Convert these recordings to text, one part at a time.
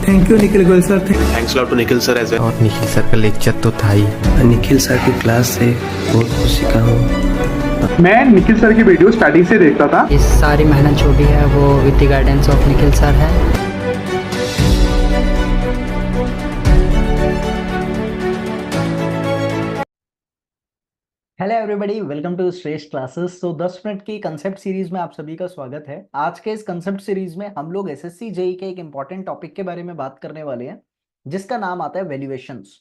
Thank you Nikhil Goyal sir. Thanks lot to Nikhil sir as well. और Nikhil sir का lecture तो था ही। निखिल सर की क्लास से बहुत कुछ सीखा हूँ। मैं निखिल सर की वीडियो स्टार्टिंग से देखता था। इस सारी मेहनत जो भी है वो with the guidance of Nikhil sir है। हेलो एवरीबॉडी, वेलकम टू श्रेष्ठ क्लासेस। तो 10 मिनट की कंसेप्ट सीरीज में आप सभी का स्वागत है। आज के इस कंसेप्ट सीरीज में हम लोग एसएससी जेई के एक इंपॉर्टेंट टॉपिक के बारे में बात करने वाले हैं, जिसका नाम आता है वैल्यूएशंस।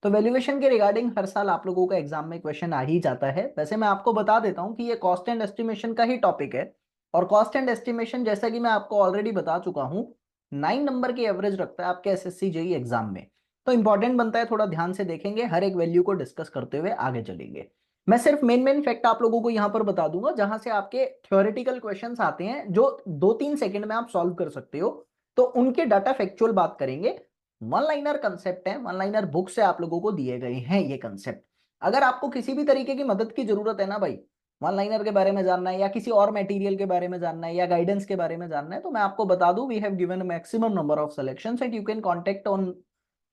तो वैल्यूएशन के रिगार्डिंग हर साल आप लोगों का एग्जाम में क्वेश्चन आ ही जाता है। वैसे मैं आपको बता देता हूँ कि ये कॉस्ट एंड एस्टिमेशन का ही टॉपिक है, और कॉस्ट एंड एस्टिमेशन जैसा कि मैं आपको ऑलरेडी बता चुका हूँ 9 नंबर की एवरेज रखता है आपके एसएससी जेई एग्जाम में। तो इंपॉर्टेंट बनता है, थोड़ा ध्यान से देखेंगे, हर एक वैल्यू को डिस्कस करते हुए आगे चलेंगे। मैं सिर्फ मेन फैक्ट आप लोगों को यहां पर बता दूंगा, जहां से आपके थ्योरेटिकल क्वेश्चंस आते हैं जो 2-3 सेकंड में आप सॉल्व कर सकते हो, तो उनके डाटा फैक्चुअल बात करेंगे। वन लाइनर कंसेप्ट है, वन लाइनर बुक से आप लोगों को दिए गए हैं ये कंसेप्ट। अगर आपको किसी भी तरीके की मदद की जरूरत है ना भाई, वन लाइनर के बारे में जानना है या किसी और मटेरियल के बारे में जानना है या गाइडेंस के बारे में जानना है, तो मैं आपको बता दूं, we have given maximum number of selections and you can contact on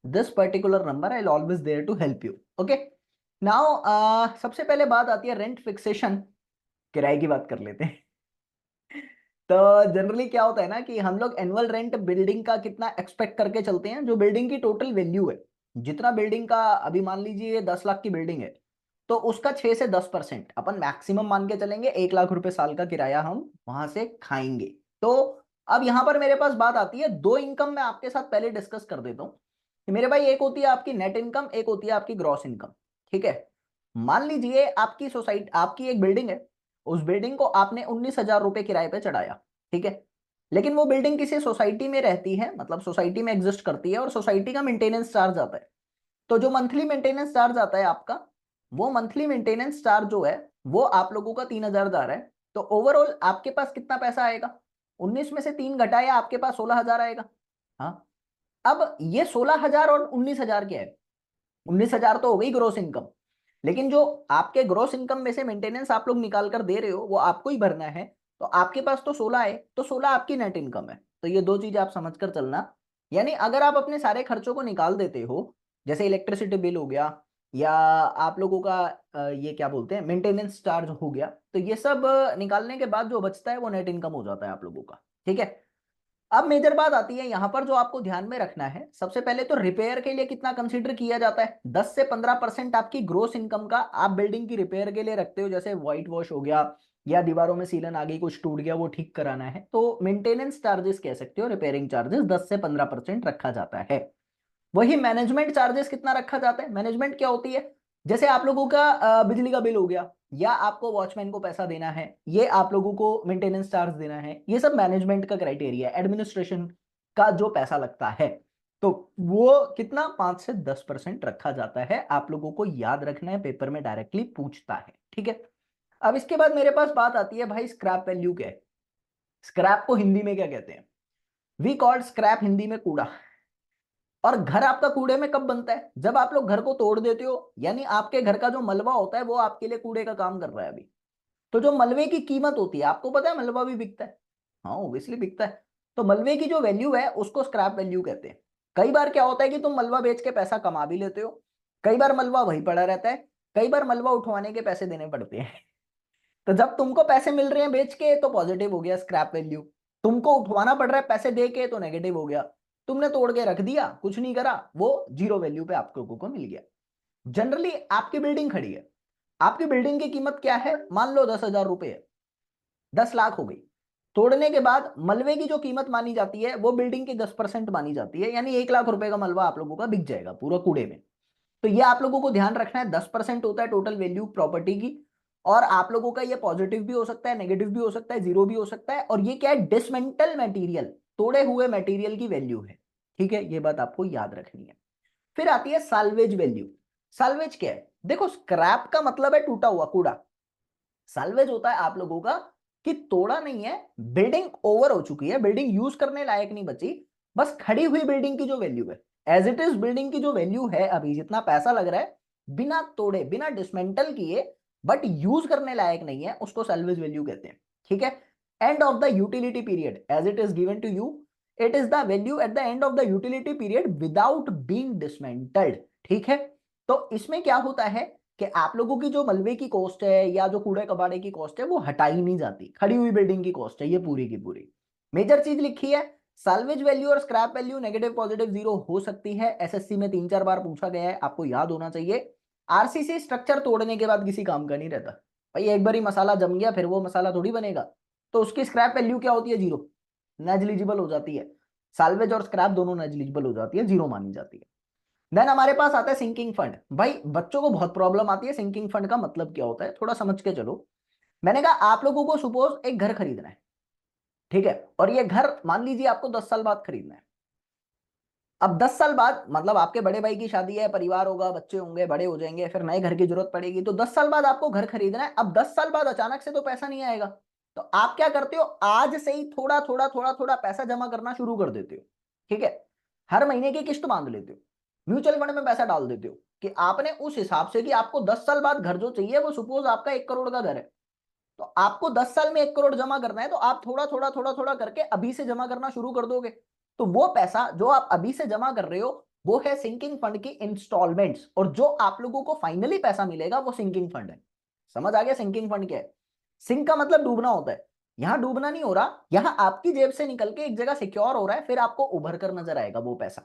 this particular number. I will always there to help you. Okay, now सबसे पहले बात आती है रेंट फिक्सेशन, किराए की बात कर लेते हैं। तो जनरली क्या होता है ना कि हम लोग एनुअल रेंट बिल्डिंग का कितना एक्सपेक्ट करके चलते हैं, जो बिल्डिंग की टोटल वैल्यू है, जितना बिल्डिंग का, अभी मान लीजिए 10 लाख की बिल्डिंग है, तो उसका 6 से 10% अपन मैक्सिमम मान के चलेंगे। 1 लाख रुपए साल का किराया हम वहां से खाएंगे। तो अब यहां पर मेरे पास बात आती है, दो इनकम मैं आपके साथ पहले डिस्कस कर देता हूँ कि मेरे भाई, एक होती है आपकी नेट इनकम, एक होती है आपकी ग्रॉस इनकम। ठीक है, मान लीजिए आपकी सोसाइटी, आपकी एक बिल्डिंग है, उस बिल्डिंग को आपने 19,000 रुपए किराए पे चढ़ाया। ठीक है, लेकिन वो बिल्डिंग किसी सोसाइटी में रहती है, मतलब सोसाइटी में एग्जिस्ट करती है, और सोसाइटी का मेंटेनेंस चार्ज आता है। तो जो मंथली मेंटेनेंस चार्ज आता है आपका, वो मंथली मेंटेनेंस चार्ज जो है वो आप लोगों का 3,000 जा रहा है। तो ओवरऑल आपके पास कितना पैसा आएगा? 19 में से 3 घटाया, आपके पास 16,000 आएगा। हाँ, अब ये 16,000 और 19,000 क्या है? 19,000 तो हो गई ग्रोस इनकम, लेकिन जो आपके ग्रोस इनकम में से मेंटेनेंस आप लोग निकाल कर दे रहे हो वो आपको ही भरना है। तो आपके पास तो 16 है, तो 16 आपकी नेट इनकम है। तो ये दो चीजें आप समझ कर चलना। यानी अगर आप अपने सारे खर्चों को निकाल देते हो, जैसे इलेक्ट्रिसिटी बिल हो गया, या आप लोगों का ये क्या बोलते हैं, मेंटेनेंस चार्ज हो गया, तो ये सब निकालने के बाद जो बचता है वो नेट इनकम हो जाता है आप लोगों का। ठीक है, अब मेजर बात आती है यहां पर, जो आपको ध्यान में रखना है, सबसे पहले तो रिपेयर के लिए कितना कंसीडर किया जाता है? 10 से 15% आपकी ग्रोस इनकम का आप बिल्डिंग की रिपेयर के लिए रखते हो। जैसे व्हाइट वॉश हो गया, या दीवारों में सीलन आ गई, कुछ टूट गया, वो ठीक कराना है, तो मेंटेनेंस चार्जेस कह सकते हो, रिपेयरिंग चार्जेस 10 से 15% रखा जाता है। वही मैनेजमेंट चार्जेस कितना रखा जाता है? मैनेजमेंट क्या होती है? जैसे आप लोगों का बिजली का बिल हो गया, या आपको वॉचमैन को पैसा देना है, ये आप लोगों को मेंटेनेंस चार्ज देना है, ये सब मैनेजमेंट का क्राइटेरिया है, एडमिनिस्ट्रेशन का जो पैसा लगता है, तो वो कितना 5 से 10% रखा जाता है। आप लोगों को याद रखना है, पेपर में डायरेक्टली पूछता है। ठीक है, अब इसके बाद मेरे पास बात आती है, भाई स्क्रैप वैल्यू क्या है? स्क्रैप को हिंदी में क्या कहते हैं? वी कॉल्ड स्क्रैप हिंदी में कूड़ा। और घर आपका कूड़े में कब बनता है? जब आप लोग घर को तोड़ देते हो, यानी आपके घर का जो मलबा होता है वो आपके लिए कूड़े का काम कर रहा है अभी। तो जो मलबे की कीमत होती है, आपको पता है मलबा भी बिकता है, हाँ ऑब्वियसली बिकता है, तो मलबे की जो वैल्यू है उसको स्क्रैप वैल्यू कहते हैं। कई बार क्या होता है कि तुम मलबा बेच के पैसा कमा भी लेते हो, कई बार मलबा वहीं पड़ा रहता है, कई बार मलबा उठवाने के पैसे देने पड़ते हैं। तो जब तुमको पैसे मिल रहे हैं बेच के तो पॉजिटिव हो गया स्क्रैप वैल्यू, तुमको उठवाना पड़ रहा है पैसे दे के तो नेगेटिव हो गया। तुमने तोड़ के रख दिया, कुछ नहीं करा, वो जीरो वैल्यू पे आप लोगों को मिल गया। जनरली आपकी बिल्डिंग खड़ी है, आपकी बिल्डिंग की कीमत क्या है? मान लो 10,000 रुपए है, 10 लाख हो गई। तोड़ने के बाद मलबे की जो कीमत मानी जाती है वो बिल्डिंग की 10% मानी जाती है, यानी 1 लाख रुपए का मलबा आप लोगों का बिक जाएगा पूरा कूड़े में। तो ये आप लोगों को ध्यान रखना है, 10% होता है टोटल वैल्यू प्रॉपर्टी की, और आप लोगों का ये पॉजिटिव भी हो सकता है, नेगेटिव भी हो सकता है, जीरो भी हो सकता है। और ये क्या है? डिसमेंटल मटेरियल, तोड़े हुए मटेरियल की वैल्यू है। ठीक है, ये बात आपको याद रखनी है। फिर आती है साल्वेज वैल्यू। साल्वेज क्या है? देखो, स्क्रैप का मतलब है टूटा हुआ कूड़ा, साल्वेज होता है आप लोगों का कि तोड़ा नहीं है, बिल्डिंग ओवर हो चुकी है, बिल्डिंग यूज करने लायक नहीं बची, बस खड़ी हुई बिल्डिंग की जो वैल्यू है, एज इट इज बिल्डिंग की जो वैल्यू है, अभी जितना पैसा लग रहा है, बिना तोड़े बिना डिसमेंटल किए, बट यूज करने लायक नहीं है, उसको सैल्वेज वैल्यू कहते हैं। ठीक है, end of the utility period as it is given to you, it is the value at the end of the utility period without being dismantled. ठीक है, तो इसमें क्या होता है कि आप लोगों की जो मलबे की कॉस्ट है या जो कूड़े कबाड़े की कॉस्ट है वो हटाई नहीं जाती, खड़ी हुई बिल्डिंग की कॉस्ट है ये पूरी की पूरी। मेजर चीज लिखी है, साल्वेज वैल्यू और scrap value negative positive zero हो सकती है। एसएससी में 3-4 बार पूछा गया है, आपको याद होना चाहिए। आरसीसी स्ट्रक्चर तोड़ने के बाद किसी काम का नहीं रहता भाई, एक बार ही मसाला जम गया फिर वो मसाला थोड़ी बनेगा, तो उसकी स्क्रैप वैल्यू क्या होती है? जीरो, नेग्लिजिबल हो जाती है। साल्वेज और स्क्रैप दोनों नेग्लिजिबल हो जाती है, जीरो मानी जाती है। देन हमारे पास आता है सिंकिंग फंड। भाई बच्चों को बहुत प्रॉब्लम आती है, सिंकिंग फंड का मतलब क्या होता है थोड़ा समझ के चलो। मैंने कहा आप लोगों को सपोज एक घर खरीदना है, ठीक है, और ये घर मान लीजिए आपको 10 साल बाद खरीदना है। अब 10 साल बाद मतलब आपके बड़े भाई की शादी है, परिवार होगा, बच्चे होंगे, बड़े हो जाएंगे, फिर नए घर की जरूरत पड़ेगी, तो 10 साल बाद आपको घर खरीदना है। अब 10 साल बाद अचानक से तो पैसा नहीं आएगा, तो आप क्या करते हो? आज से ही थोड़ा थोड़ा थोड़ा थोड़ा पैसा जमा करना शुरू कर देते हो। ठीक है, हर महीने की किस्त बांध लेते हो, म्यूचुअल फंड में पैसा डाल देते हो कि आपने उस हिसाब से कि आपको 10 साल बाद घर जो चाहिए वो सपोज आपका 1 करोड़ का घर है, तो आपको 10 साल में 1 करोड़ जमा करना है, तो आप थोड़ा थोड़ा थोड़ा थोड़ा करके अभी से जमा करना शुरू कर दोगे। तो वो पैसा जो आप अभी से जमा कर रहे हो वो है सिंकिंग फंड की इंस्टॉलमेंट्स, और जो आप लोगों को फाइनली पैसा मिलेगा वो सिंकिंग फंड है। समझ आ गया सिंकिंग फंड क्या है? सिंक का मतलब डूबना होता है, यहां डूबना नहीं हो रहा, यहां आपकी जेब से निकल के एक जगह सिक्योर हो रहा है, फिर आपको उभर कर नजर आएगा वो पैसा।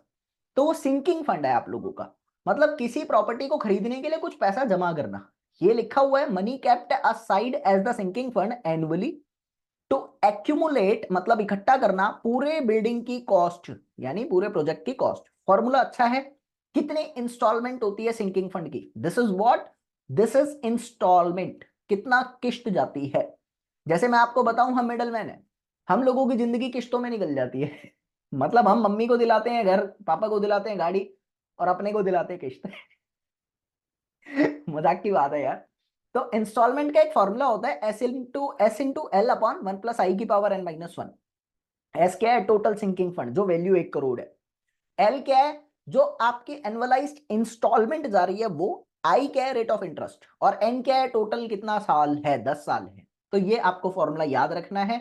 तो वो सिंकिंग फंड है आप लोगों का, मतलब किसी प्रॉपर्टी को खरीदने के लिए कुछ पैसा जमा करना। ये लिखा हुआ है money kept aside as the sinking fund annually to accumulate, मतलब इकट्ठा करना पूरे बिल्डिंग की कॉस्ट, यानी पूरे प्रोजेक्ट की कॉस्ट। फॉर्मूला अच्छा है, कितने इंस्टॉलमेंट होती है सिंकिंग फंड की? This is what, this is instalment, कितना किस्त जाती है। जैसे मैं आपको बताऊं, हम मिडल मैन है, हम लोगों की जिंदगी किस्तों में निकल जाती है मतलब हम मम्मी को दिलाते हैं घर, पापा को दिलाते हैं गाड़ी, और अपने को दिलाते हैं किस्त मजाक की बात है यार। तो इंस्टॉलमेंट का एक फॉर्मूला होता है S into L upon 1 plus i की पावर n माइनस 1। एस क्या है? टोटल सिंकिंग फंड, जो वैल्यू 1 करोड़ है। एल क्या है? जो आपकी एनुअलाइज्ड इंस्टॉलमेंट जा रही है वो। आई क्या है? Rate of interest. और एन क्या है? टोटल कितना साल है? 10 साल है। तो ये आपको फॉर्मूला याद रखना है।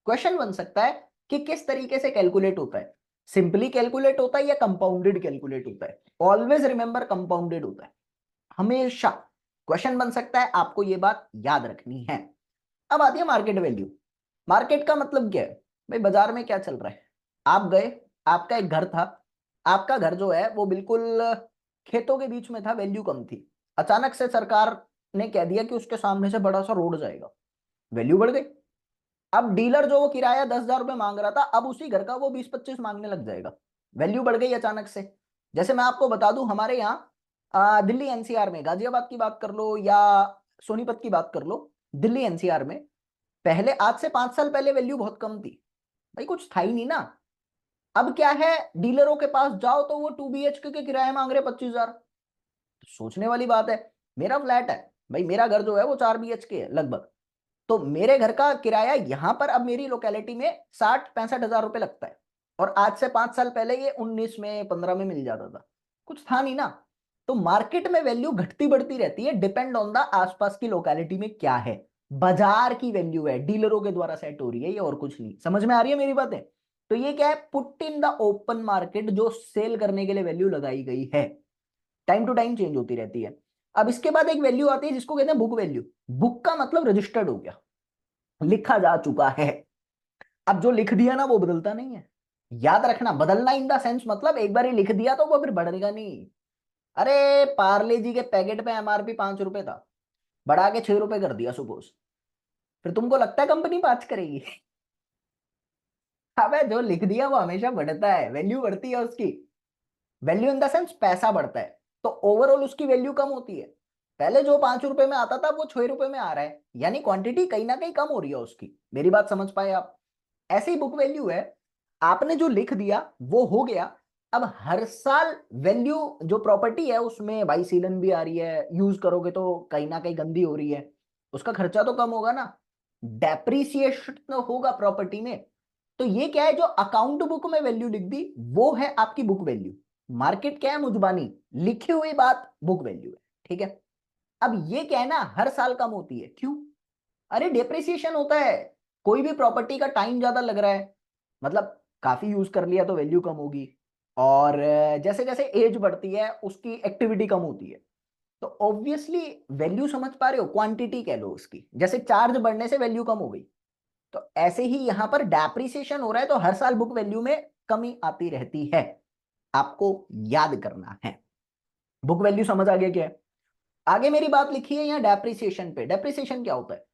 क्वेश्चन बन सकता है कि किस तरीके से कैलकुलेट होता है, सिंपली कैलकुलेट होता है या कंपाउंडेड कैलकुलेट होता है? ऑलवेज रिमेंबर कंपाउंडेड होता है हमेशा। क्वेश्चन बन सकता है, आपको ये बात याद रखनी है। अब आती है मार्केट वैल्यू। मार्केट का मतलब क्या है भाई? बाजार में क्या चल रहा है? आप गए, आपका एक घर था, आपका घर जो है वो बिल्कुल खेतों के बीच में था, वैल्यू कम थी। अचानक से सरकार ने कह दिया कि उसके सामने से बड़ा सा रोड जाएगा, वैल्यू बढ़ गई। अब डीलर जो वो किराया 10,000 रुपए मांग रहा था, अब उसी घर का वो 20-25 मांगने लग जाएगा, वैल्यू बढ़ गई अचानक से। जैसे मैं आपको बता दूं, हमारे यहाँ दिल्ली एनसीआर में, गाजियाबाद की बात कर लो या सोनीपत की बात कर लो, दिल्ली एनसीआर में पहले, आज से 5 साल पहले वैल्यू बहुत कम थी भाई, कुछ था ही नहीं ना। अब क्या है, डीलरों के पास जाओ तो वो 2 BHK के किराए मांग रहे 25,000। तो सोचने वाली बात है, मेरा फ्लैट है भाई, मेरा घर जो है वो 4 BHK है लगभग, तो मेरे घर का किराया यहां पर अब मेरी लोकेलिटी में 60-65 हजार रुपए लगता है, और आज से 5 साल पहले ये 19 में 15 में मिल जाता था, कुछ था नहीं ना। तो मार्केट में वैल्यू घटती बढ़ती रहती है, डिपेंड ऑन द आसपास की लोकेलिटी में क्या है। बाजार की वैल्यू है, डीलरों के द्वारा सेट हो रही है, ये और कुछ नहीं। समझ में आ रही है मेरी बातें? तो ये क्या है? Put in the open market, जो सेल करने के लिए वैल्यू लगाई गई है, टाइम टू टाइम चेंज होती रहती है। अब इसके बाद एक वैल्यू आती है जिसको कहते हैं बुक वैल्यू। बुक का मतलब रजिस्टर्ड हो गया, लिखा जा चुका है। अब जो लिख दिया ना वो बदलता नहीं है, याद रखना। बदलना इन द सेंस मतलब एक बार ही लिख दिया तो वो फिर बढ़ेगा नहीं। अरे पार्ले जी के पैकेट पे एमआरपी 5 रुपए था, बढ़ा के 6 रुपए कर दिया सपोज, फिर तुमको लगता है कंपनी पाँच करेगी? अबे जो लिख दिया वो हमेशा बढ़ता है, वैल्यू बढ़ती है उसकी। वैल्यू इन द सेंस पैसा बढ़ता है, तो ओवरऑल उसकी वैल्यू कम होती है। पहले जो 5 रुपए में आता था वो 6 रुपए में आ रहा है, यानी क्वांटिटी कहीं ना कहीं कम हो रही है उसकी। मेरी बात समझ पाए आप? ऐसे ही बुक वैल्यू है, आपने जो लिख दिया वो हो गया। अब हर साल वैल्यू जो प्रॉपर्टी है उसमें भाई सीलन भी आ रही है, यूज करोगे तो कहीं ना कहीं गंदी हो रही है, उसका खर्चा तो कम होगा ना, डेप्रिसिएशन तो होगा प्रॉपर्टी में। तो ये क्या है, जो अकाउंट बुक में वैल्यू लिख दी वो है आपकी बुक वैल्यू। मार्केट क्या है? मुजबानी, लिखी हुई बात बुक वैल्यू है, ठीक है। अब ये क्या है ना, हर साल कम होती है, क्यों? अरे डेप्रिसिएशन होता है, कोई भी प्रॉपर्टी का टाइम ज्यादा लग रहा है, मतलब काफी यूज कर लिया तो वैल्यू कम होगी, और जैसे जैसे एज बढ़ती है उसकी एक्टिविटी कम होती है। तो ऑब्वियसली वैल्यू समझ पा रहे हो, क्वांटिटी कह लो उसकी, जैसे चार्ज बढ़ने से वैल्यू कम हो गई, तो ऐसे ही यहां पर डेप्रिसिएशन हो रहा है, तो हर साल बुक वैल्यू में कमी आती रहती है, आपको याद करना है। बुक वैल्यू समझ आ गया क्या है? आगे मेरी बात लिखी है यहाँ डेप्रिसिएशन पे। डेप्रिसिएशन क्या होता है?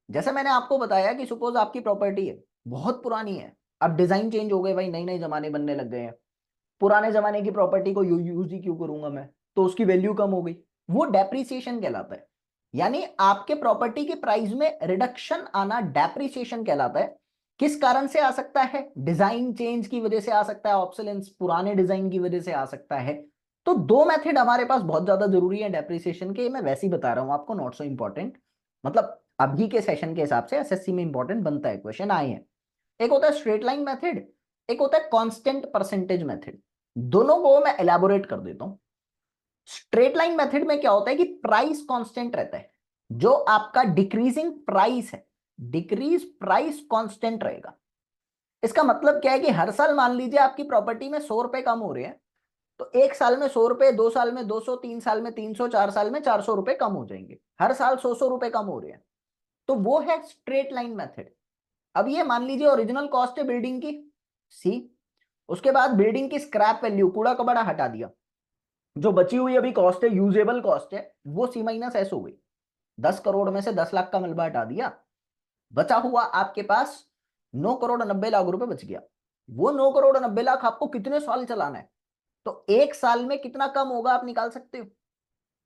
जैसे मैंने आपको बताया कि सपोज आपकी प्रॉपर्टी है, बहुत पुरानी है, अब डिजाइन चेंज हो गए भाई, नई नई जमाने बनने लग गए हैं, पुराने जमाने की प्रॉपर्टी को यूज ही क्यों करूंगा मैं, तो उसकी वैल्यू कम हो गई, वो डेप्रिसिएशन कहलाता है। यानी आपके प्रॉपर्टी के प्राइस में रिडक्शन आना डेप्रिसिएशन कहलाता है। किस कारण से आ सकता है? डिजाइन चेंज की वजह से आ सकता है, ऑब्सोलेंस, पुराने डिजाइन की वजह से आ सकता है। तो दो मेथड हमारे पास बहुत ज्यादा जरूरी है डेप्रिसिएशन के, मैं वैसे ही बता रहा हूं आपको, नॉट सो इंपॉर्टेंट, मतलब अभी के सेशन के हिसाब से एसएससी में इंपॉर्टेंट बनता है, क्वेश्चन आए हैं। एक होता है स्ट्रेट लाइन मेथड, एक होता है कांस्टेंट परसेंटेज मेथड। दोनों को मैं एलैबोरेट कर देता हूं। स्ट्रेट लाइन मेथड में क्या होता है कि प्राइस कांस्टेंट रहता है, जो आपका डिक्रीजिंग प्राइस है, डिक्रीज प्राइस कांस्टेंट रहेगा। इसका मतलब क्या है कि हर साल मान लीजिए आपकी प्रॉपर्टी में 100 रुपए कम हो रहे हैं, तो एक साल में 100 रुपए, 2 साल में 200, 3 साल में 300, 4 साल में 400 रुपए कम हो जाएंगे, हर साल 100 रुपए कम हो रहे हैं, तो वो है स्ट्रेट लाइन मेथड। अब ये मान लीजिए ओरिजिनल कॉस्ट है बिल्डिंग की सी, उसके बाद बिल्डिंग की स्क्रैप वैल्यू, कूड़ा कबाड़ा हटा दिया, जो बची हुई अभी कॉस्ट है, यूजेबल कॉस्ट है, वो सी माइनस एस हो गई। 10 करोड़ में से 10 लाख का मलबा हटा दिया, बचा हुआ आपके पास 9 करोड़ 90 लाख रुपए बच गया। वो 9 करोड़ 90 लाख आपको कितने साल चलाना है, तो एक साल में कितना कम होगा आप निकाल सकते हो,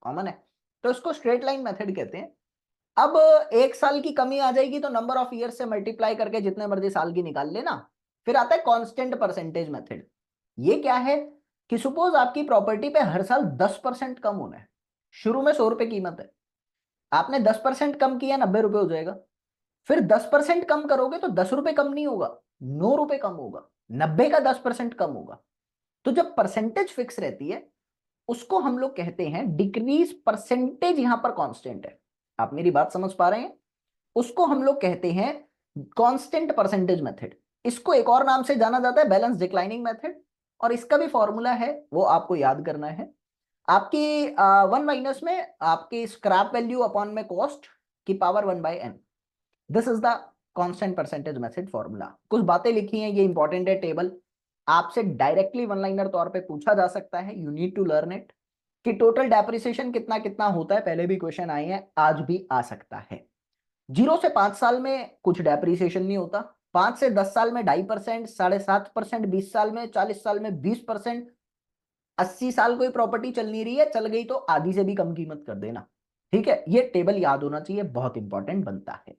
कॉमन है, तो इसको स्ट्रेट लाइन मेथड कहते हैं। अब एक साल की कमी आ जाएगी तो नंबर ऑफ ईयर से मल्टीप्लाई करके जितने मर्जी साल की निकाल लेना। फिर आता है कांस्टेंट परसेंटेज मेथड। ये क्या है कि सपोज आपकी प्रॉपर्टी पे हर साल 10% कम होना है, शुरू में 100 रुपए कीमत है, आपने 10% कम किया, 90 रुपए हो जाएगा। फिर 10% कम करोगे तो 10 रुपए कम नहीं होगा, 9 रुपए कम होगा, 90 का 10% कम होगा। तो जब परसेंटेज फिक्स रहती है उसको हम लोग कहते हैं डिक्रीज परसेंटेज, यहां पर कांस्टेंट है, आप मेरी बात समझ पा रहे हैं, उसको हम लोग कहते हैं कांस्टेंट परसेंटेज मेथड। इसको एक और नाम से जाना जाता है बैलेंस डिक्लाइनिंग मेथड, और इसका भी फॉर्मूला है, वो आपको याद करना है। आपकी 1 माइनस में आपकी स्क्रैप वैल्यू अपॉन में कॉस्ट की power 1/n, this is the constant percentage method formula. कुछ बातें लिखी हैं, ये इंपॉर्टेंट है, टेबल आपसे डायरेक्टली वन लाइनर तौर पे पूछा जा सकता है, you need to learn it, कि टोटल डेप्रिसिएशन कितना कितना होता है, पहले भी क्वेश्चन आए हैं, आज भी आ सकता है। 0 से 5 साल में कुछ डेप्रिसिएशन नहीं होता, 5 से 10 साल में 2.5%, 7.5%, 20 साल में, 40 साल में 20%, 80 साल कोई प्रॉपर्टी चल नहीं रही है, चल गई तो आधी से भी कम कीमत कर देना, ठीक है। ये टेबल याद होना चाहिए, बहुत इंपॉर्टेंट बनता है।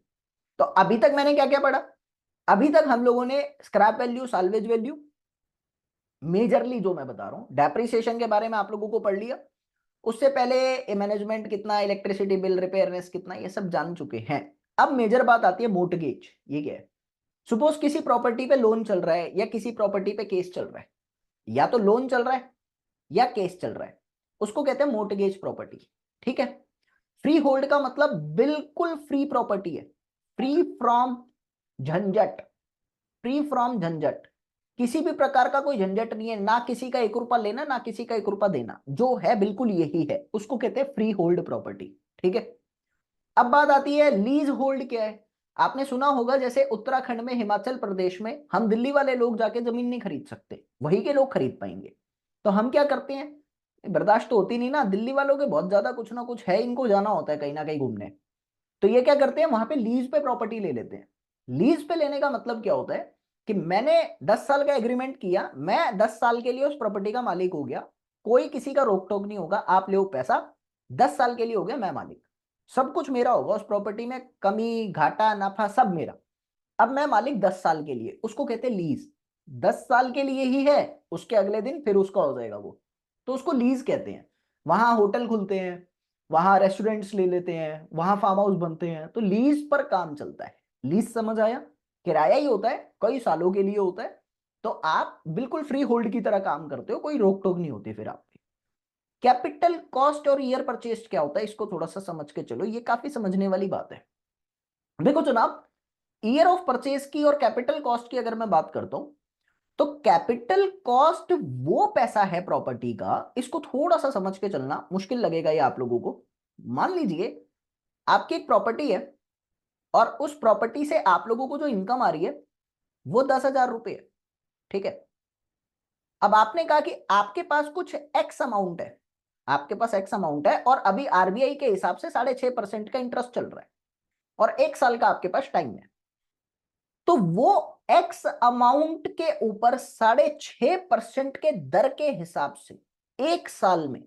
तो अभी तक मैंने क्या क्या पढ़ा? अभी तक हम लोगों ने scrap value, salvage value, majorly जो मैं बता रहा हूं, डेप्रिसिएशन के बारे में आप लोगों को पढ़ लिया। उससे पहले मैनेजमेंट कितना, इलेक्ट्रिसिटी बिल, रिपेयरनेस कितना, ये सब जान चुके हैं। अब मेजर बात आती है मोर्टगेज। ये क्या है? सपोज किसी प्रॉपर्टी पे लोन चल रहा है या किसी प्रॉपर्टी पे केस चल रहा है, या तो लोन चल रहा है या केस चल रहा है, उसको कहते हैं मोर्टगेज प्रॉपर्टी, ठीक है। फ्री होल्ड का मतलब बिल्कुल फ्री प्रॉपर्टी है, फ्री फ्रॉम झंझट, फ्री फ्रॉम झंझट, किसी भी प्रकार का कोई झंझट नहीं है, ना किसी का 1 रुपया लेना, ना किसी का 1 रुपया देना, जो है बिल्कुल यही है, उसको कहते हैं फ्री होल्ड प्रॉपर्टी, ठीक है। अब बात आती है लीज होल्ड क्या है। आपने सुना होगा जैसे उत्तराखंड में, हिमाचल प्रदेश में हम दिल्ली वाले लोग जाके जमीन नहीं खरीद सकते, वही के लोग खरीद पाएंगे, तो हम क्या करते हैं, बर्दाश्त तो होती नहीं ना, दिल्ली वालों के बहुत ज्यादा कुछ ना कुछ है, इनको जाना होता है कहीं ना कहीं घूमने, तो ये क्या करते हैं, वहां पे लीज पे प्रॉपर्टी ले लेते हैं। लीज पे लेने का मतलब क्या होता है कि मैंने 10 साल का एग्रीमेंट किया, मैं 10 साल के लिए उस प्रॉपर्टी का मालिक हो गया, कोई किसी का रोक टोक नहीं होगा, आप ले पैसा, 10 साल के लिए हो गया मैं मालिक, सब कुछ मेरा होगा उस प्रॉपर्टी में, कमी घाटा नफा सब मेरा। अब मैं मालिक 10 साल के लिए, उसको कहते हैं लीज। 10 साल के लिए ही है, उसके अगले दिन फिर उसका हो जाएगा वो, तो उसको लीज कहते हैं। वहां होटल खुलते हैं, वहां रेस्टोरेंट्स ले लेते हैं, वहां फार्म हाउस बनते हैं, तो लीज पर काम चलता है। लीज समझ आया? किराया ही होता है, कई सालों के लिए होता है, तो आप बिल्कुल फ्री होल्ड की तरह काम करते हो, कोई रोक टोक नहीं होती फिर आपकी। कैपिटल कॉस्ट और ईयर परचेज क्या होता है, इसको थोड़ा सा समझ के चलो, ये काफी समझने वाली बात है। देखो जनाब, ईयर ऑफ परचेज की और कैपिटल कॉस्ट की अगर मैं बात करता हूं, तो कैपिटल कॉस्ट वो पैसा है प्रॉपर्टी का, इसको थोड़ा सा समझ के चलना, मुश्किल लगेगा ये आप लोगों को। मान लीजिए आपकी एक प्रॉपर्टी है और उस प्रॉपर्टी से आप लोगों को जो इनकम आ रही है वो 10,000 रुपये है, ठीक है। अब आपने कहा कि आपके पास कुछ एक्स अमाउंट है, आपके पास एक्स अमाउंट है और अभी आरबीआई के हिसाब से 6.5% का इंटरेस्ट चल रहा है और 1 साल का आपके पास टाइम है। तो वो एक्स अमाउंट के ऊपर 6.5% के दर के हिसाब से 1 साल में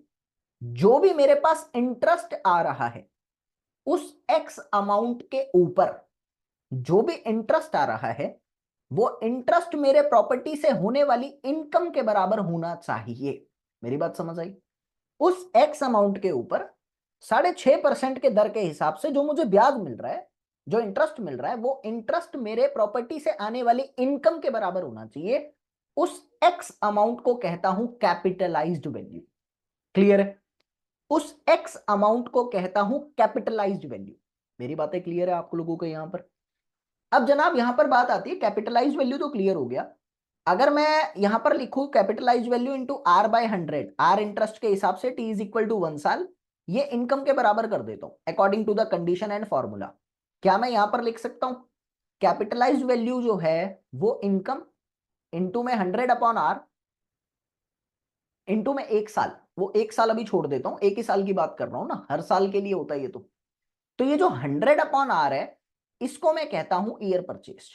जो भी मेरे पास इंटरेस्ट आ रहा है, उस एक्स अमाउंट के ऊपर जो भी इंटरेस्ट आ रहा है वो इंटरेस्ट मेरे प्रॉपर्टी से होने वाली इनकम के बराबर होना चाहिए। मेरी बात समझ आई? उस एक्स अमाउंट के ऊपर 6.5% के दर के हिसाब से जो मुझे ब्याज मिल रहा है, जो इंटरेस्ट मिल रहा है, वो इंटरेस्ट मेरे प्रॉपर्टी से आने वाली इनकम के बराबर होना चाहिए। उस एक्स अमाउंट को कहता हूं कैपिटलाइज्ड वैल्यू। क्लियर है? उस एक्स अमाउंट को कहता हूं कैपिटलाइज्ड वैल्यू। मेरी बातें क्लियर है आप लोगों को यहां पर? अब जनाब यहां पर बात आती है, कैपिटलाइज्ड वैल्यू तो क्लियर हो गया। अगर मैं यहां पर लिखूं capitalised value into R by 100, R interest के हिसाब से, टी इज इक्वल टू 1 साल, ये इनकम के बराबर कर देता हूं according to the condition and formula. क्या मैं यहां पर लिख सकता हूं कैपिटलाइज्ड वैल्यू जो है वो इनकम इंटू में 100 अपॉन आर इंटू में 1 साल, वो 1 साल अभी छोड़ देता हूं, 1 ही साल की बात कर रहा हूं ना, हर साल के लिए होता है ये। तो ये जो 100 अपॉन आर है इसको मैं कहता हूं ईयर परचेज,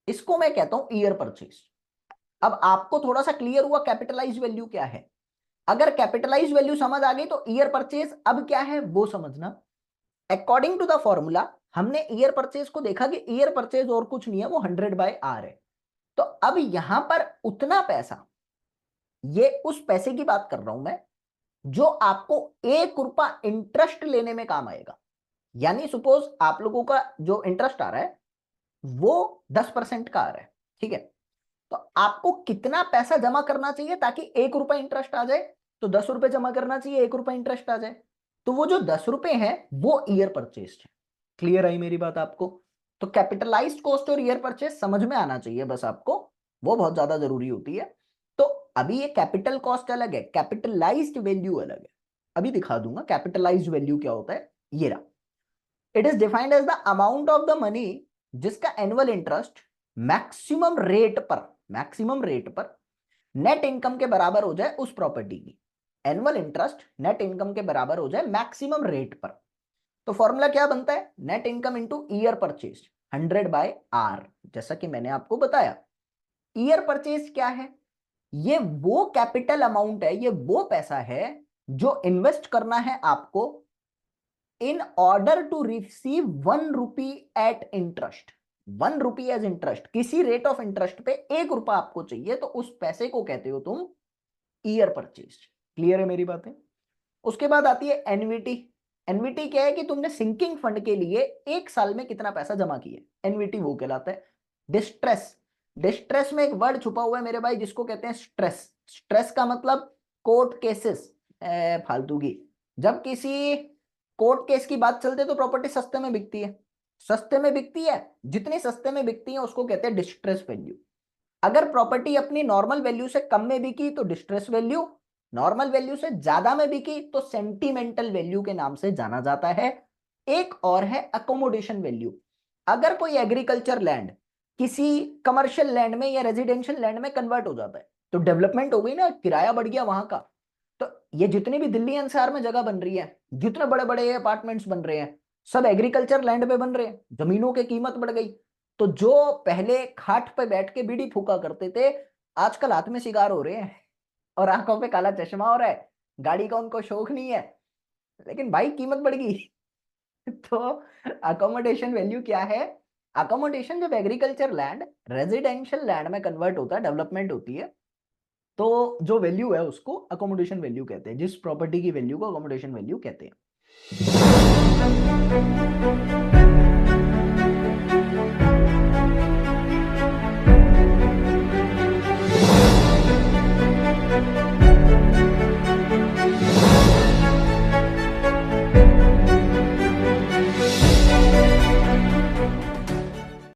इसको मैं कहता हूं ईयर परचेज। अब आपको थोड़ा सा क्लियर हुआ कैपिटलाइज्ड वैल्यू क्या है? अगर कैपिटलाइज्ड वैल्यू समझ आ गई तो ईयर परचेज अब क्या है वो समझना। अकॉर्डिंग टू द फॉर्मूला हमने ईयर परचेज को देखा कि ईयर परचेज और कुछ नहीं है, वो 100 बाय आर है। तो अब यहां पर उतना पैसा, ये उस पैसे की बात कर रहा हूं मैं जो आपको 1 रुपया इंटरेस्ट लेने में काम आएगा। यानी सपोज आप लोगों का जो इंटरेस्ट आ रहा है वो 10% का आ रहा है, ठीक है। तो आपको कितना पैसा जमा करना चाहिए ताकि 1 रुपया इंटरेस्ट आ जाए? तो 10 रुपए जमा करना चाहिए, 1 रुपया इंटरेस्ट आ जाए। तो वो जो 10 रुपए हैं वो ईयर परचेज है। क्लियर आई मेरी बात आपको? तो कैपिटलाइज्ड कॉस्ट और ईयर परचेज समझ में आना चाहिए बस आपको, वो बहुत ज्यादा जरूरी होती है। तो अभी ये कैपिटल कॉस्ट अलग है, कैपिटलाइज्ड वैल्यू अलग है। अभी दिखा दूंगा कैपिटलाइज्ड वैल्यू क्या होता है। ये रहा, it is defined as the amount of the money जिसका एनुअल इंटरेस्ट मैक्सिमम रेट पर नेट इनकम के बराबर हो जाए उस प्रॉपर्टी की। एनुअल इंटरेस्ट नेट इनकम के बराबर हो जाए मैक्सिमम रेट पर। तो फॉर्मूला क्या बनता है? Net income into year purchase 100 by R, जैसा कि मैंने आपको बताया। ईयर परचेज क्या है? ये वो कैपिटल अमाउंट है, ये वो पैसा है जो इन्वेस्ट करना है आपको in order to receive 1 rupee at interest. 1 rupee as interest, किसी रेट ऑफ इंटरेस्ट पे 1 रुपया आपको चाहिए, तो उस पैसे को कहते हो तुम ईयर परचेज। क्लियर है मेरी बातें? उसके बाद आती है एनवीटी। एनवीटी क्या है कि तुमने सिंकिंग फंड के लिए 1 साल में कितना पैसा जमा किया, एनवीटी वो कहलाता है। डिस्ट्रेस, डिस्ट्रेस में एक वर्ड छुपा हुआ है मेरे भाई जिसको कहते हैं स्ट्रेस। स्ट्रेस का मतलब कोर्ट केसेस, फालतू की, जब किसी कोर्ट केस की बात चलती है तो प्रॉपर्टी सस्ते में बिकती है, सस्ते में बिकती है, जितनी सस्ते में बिकती है उसको कहते हैं डिस्ट्रेस वैल्यू। अगर प्रॉपर्टी अपनी नॉर्मल वैल्यू से कम में बिकी तो डिस्ट्रेस वैल्यू, नॉर्मल वैल्यू से ज्यादा में बिकी तो सेंटिमेंटल वैल्यू के नाम से जाना जाता है। एक और है अकोमोडेशन वैल्यू। अगर कोई एग्रीकल्चर लैंड किसी कमर्शियल लैंड में या रेजिडेंशियल लैंड में कन्वर्ट हो जाता है तो डेवलपमेंट हो गई ना, किराया बढ़ गया वहां का। तो ये जितनी भी दिल्ली एनसीआर में जगह बन रही है, जितने बड़े बड़े अपार्टमेंट्स बन रहे हैं, सब एग्रीकल्चर लैंड पे बन रहे हैं, जमीनों की कीमत बढ़ गई। तो जो पहले खाट पे बैठ के बीड़ी फूका करते थे आजकल हाथ में सिगार हो रहे हैं और आंखों पे काला चश्मा हो रहा है, गाड़ी का उनको शौक नहीं है, लेकिन भाई कीमत बढ़ गई। तो अकोमोडेशन वैल्यू क्या है? अकोमोडेशन जब एग्रीकल्चर लैंड रेजिडेंशियल लैंड में कन्वर्ट होता है, डेवलपमेंट होती है, तो जो वैल्यू है उसको अकोमोडेशन वैल्यू कहते हैं। जिस प्रॉपर्टी की वैल्यू को अकोमोडेशन वैल्यू कहते हैं।